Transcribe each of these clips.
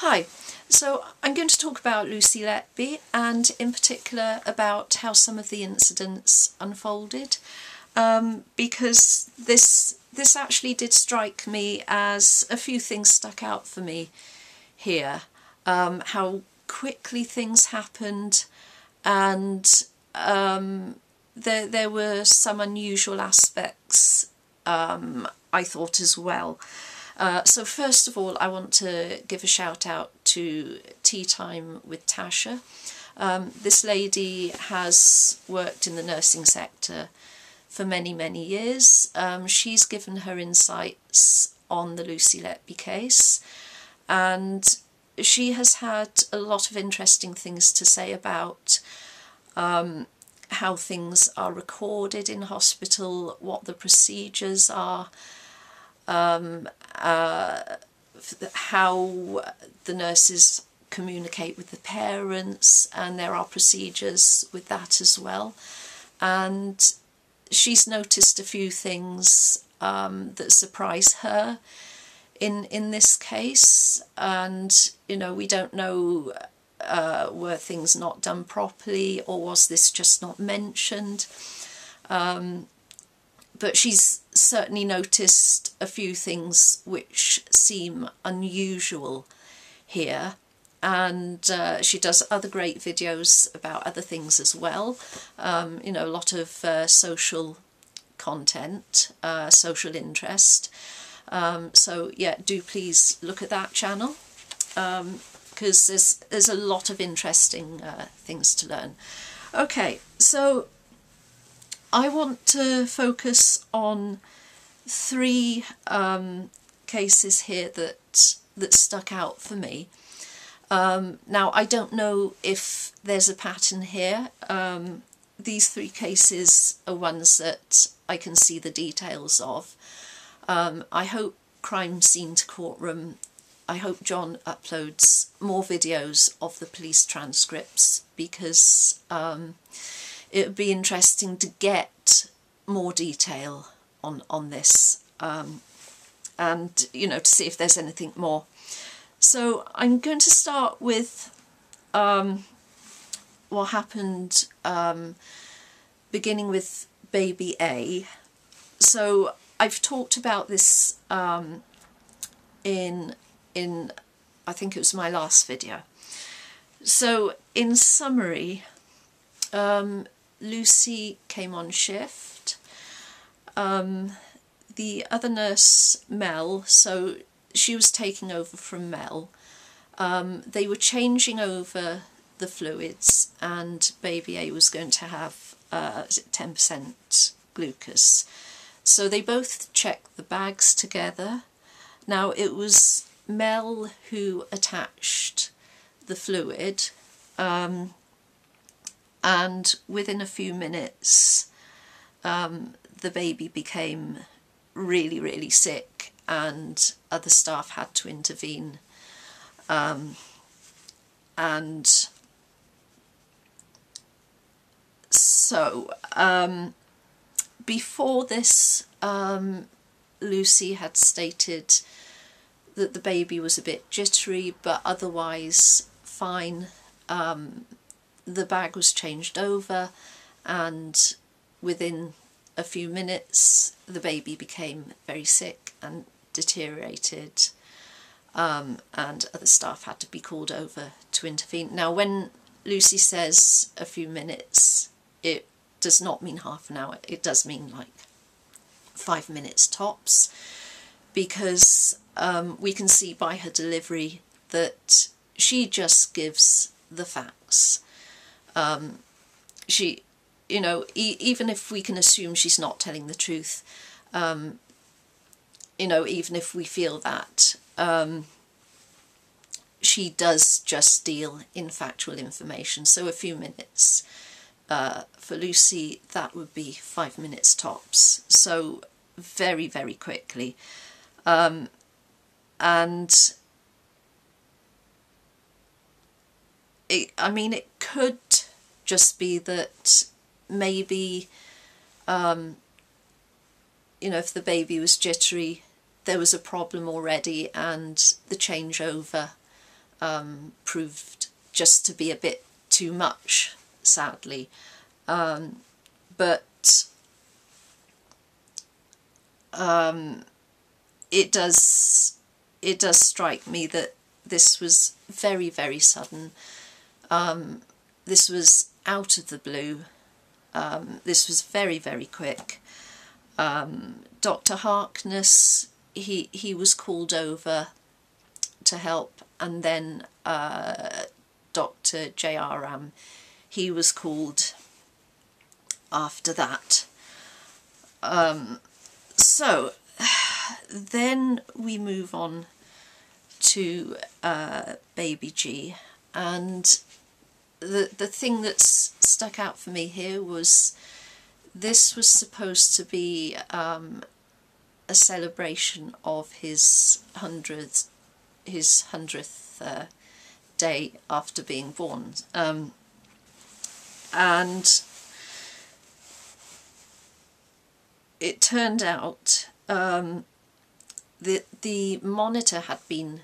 Hi, so I'm going to talk about Lucy Letby and in particular about how some of the incidents unfolded, because this actually did strike me as a few things stuck out for me here, how quickly things happened, and there were some unusual aspects I thought as well. So first of all, I want to give a shout out to Tea Time with Tasha. This lady has worked in the nursing sector for many years. She's given her insights on the Lucy Letby case, and she has had a lot of interesting things to say about how things are recorded in hospital, what the procedures are, how the nurses communicate with the parents, and there are procedures with that as well. And she's noticed a few things that surprise her in this case, and you know, we don't know were things not done properly, or was this just not mentioned, but she's certainly noticed a few things which seem unusual here, and she does other great videos about other things as well. You know, a lot of social content, social interest. So yeah, do please look at that channel, because there's a lot of interesting things to learn. Okay, so I want to focus on three cases here that stuck out for me. Now, I don't know if there's a pattern here. These three cases are ones that I can see the details of. I hope Crime Scene to Courtroom, I hope John uploads more videos of the police transcripts, because it would be interesting to get more detail on this, and you know, to see if there's anything more. So I'm going to start with what happened beginning with baby A. So I've talked about this in I think it was my last video. So in summary, Lucy came on shift. The other nurse, Mel, so she was taking over from Mel. They were changing over the fluids, and baby A was going to have 10% glucose. So they both checked the bags together. Now, it was Mel who attached the fluid, and within a few minutes the baby became really sick, and other staff had to intervene. And so before this, Lucy had stated that the baby was a bit jittery, but otherwise fine. The bag was changed over, and within a few minutes the baby became very sick and deteriorated, and other staff had to be called over to intervene. Now, when Lucy says a few minutes, it does not mean half an hour, it does mean like 5 minutes tops, because we can see by her delivery that she just gives the facts. She, you know, even if we can assume she's not telling the truth, you know, even if we feel that, she does just deal in factual information. So a few minutes for Lucy, that would be 5 minutes tops. So very quickly. And I mean, it could just be that maybe, you know, if the baby was jittery, there was a problem already, and the changeover proved just to be a bit too much, sadly. But it does strike me that this was very, very sudden. This was out of the blue. This was very, very quick. Dr. Harkness, he was called over to help, and then Dr. J.R. he was called after that. So then we move on to baby G, and the thing that's stuck out for me here was this was supposed to be a celebration of his 100th day after being born, and it turned out the monitor had been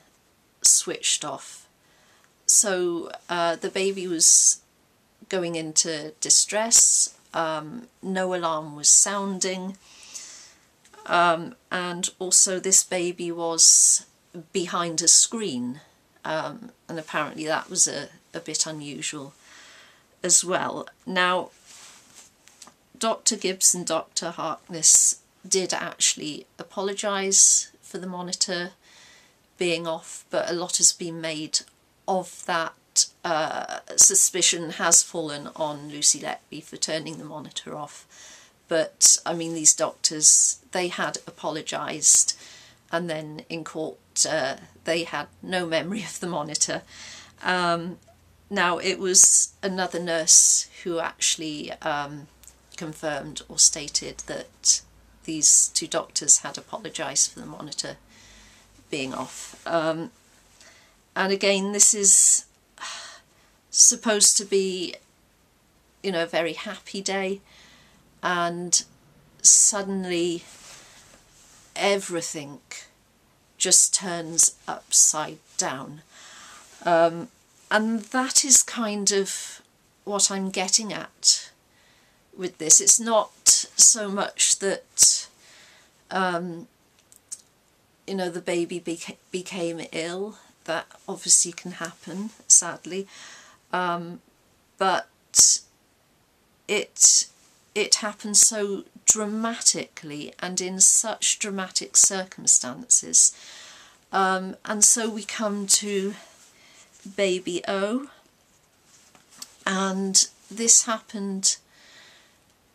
switched off, so the baby was going into distress. No alarm was sounding, and also this baby was behind a screen, and apparently that was a bit unusual as well. Now, Dr. Gibbs and Dr. Harkness did actually apologise for the monitor being off, but a lot has been made of that. Suspicion has fallen on Lucy Letby for turning the monitor off, but I mean, these doctors, they had apologised, and then in court they had no memory of the monitor. Now, it was another nurse who actually confirmed or stated that these two doctors had apologised for the monitor being off. And again, this is supposed to be, you know, a very happy day, and suddenly everything just turns upside down. And that is kind of what I'm getting at with this. It's not so much that you know, the baby became ill. That obviously can happen, sadly, but it happened so dramatically and in such dramatic circumstances, and so we come to baby O, and this happened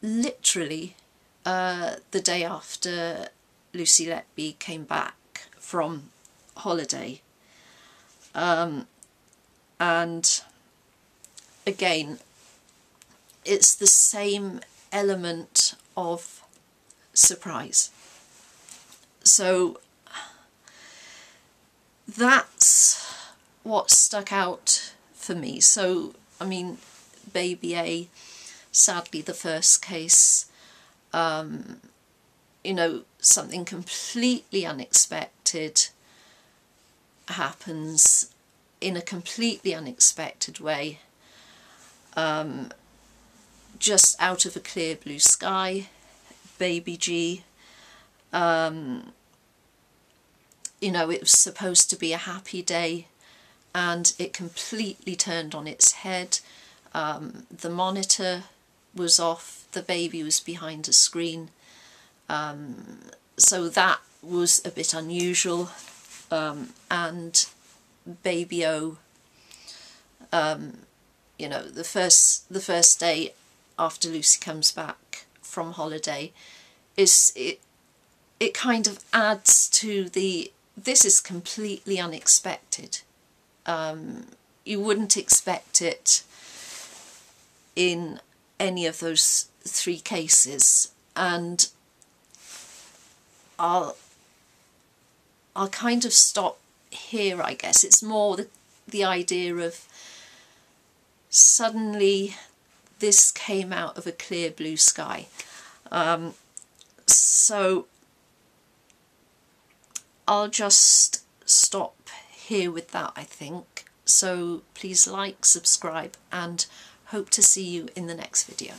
literally the day after Lucy Letby came back from holiday. And again, it's the same element of surprise. So that's what stuck out for me. So, I mean, baby A, sadly the first case, you know, something completely unexpected happens in a completely unexpected way, just out of a clear blue sky. Baby G, you know, it was supposed to be a happy day, and it completely turned on its head. The monitor was off, the baby was behind a screen, so that was a bit unusual. And baby O, you know, the first day after Lucy comes back from holiday, it kind of adds to this is completely unexpected. You wouldn't expect it in any of those three cases, and I'll kind of stop here, I guess. It's more the idea of suddenly this came out of a clear blue sky. So I'll just stop here with that, I think. So please like, subscribe, and hope to see you in the next video.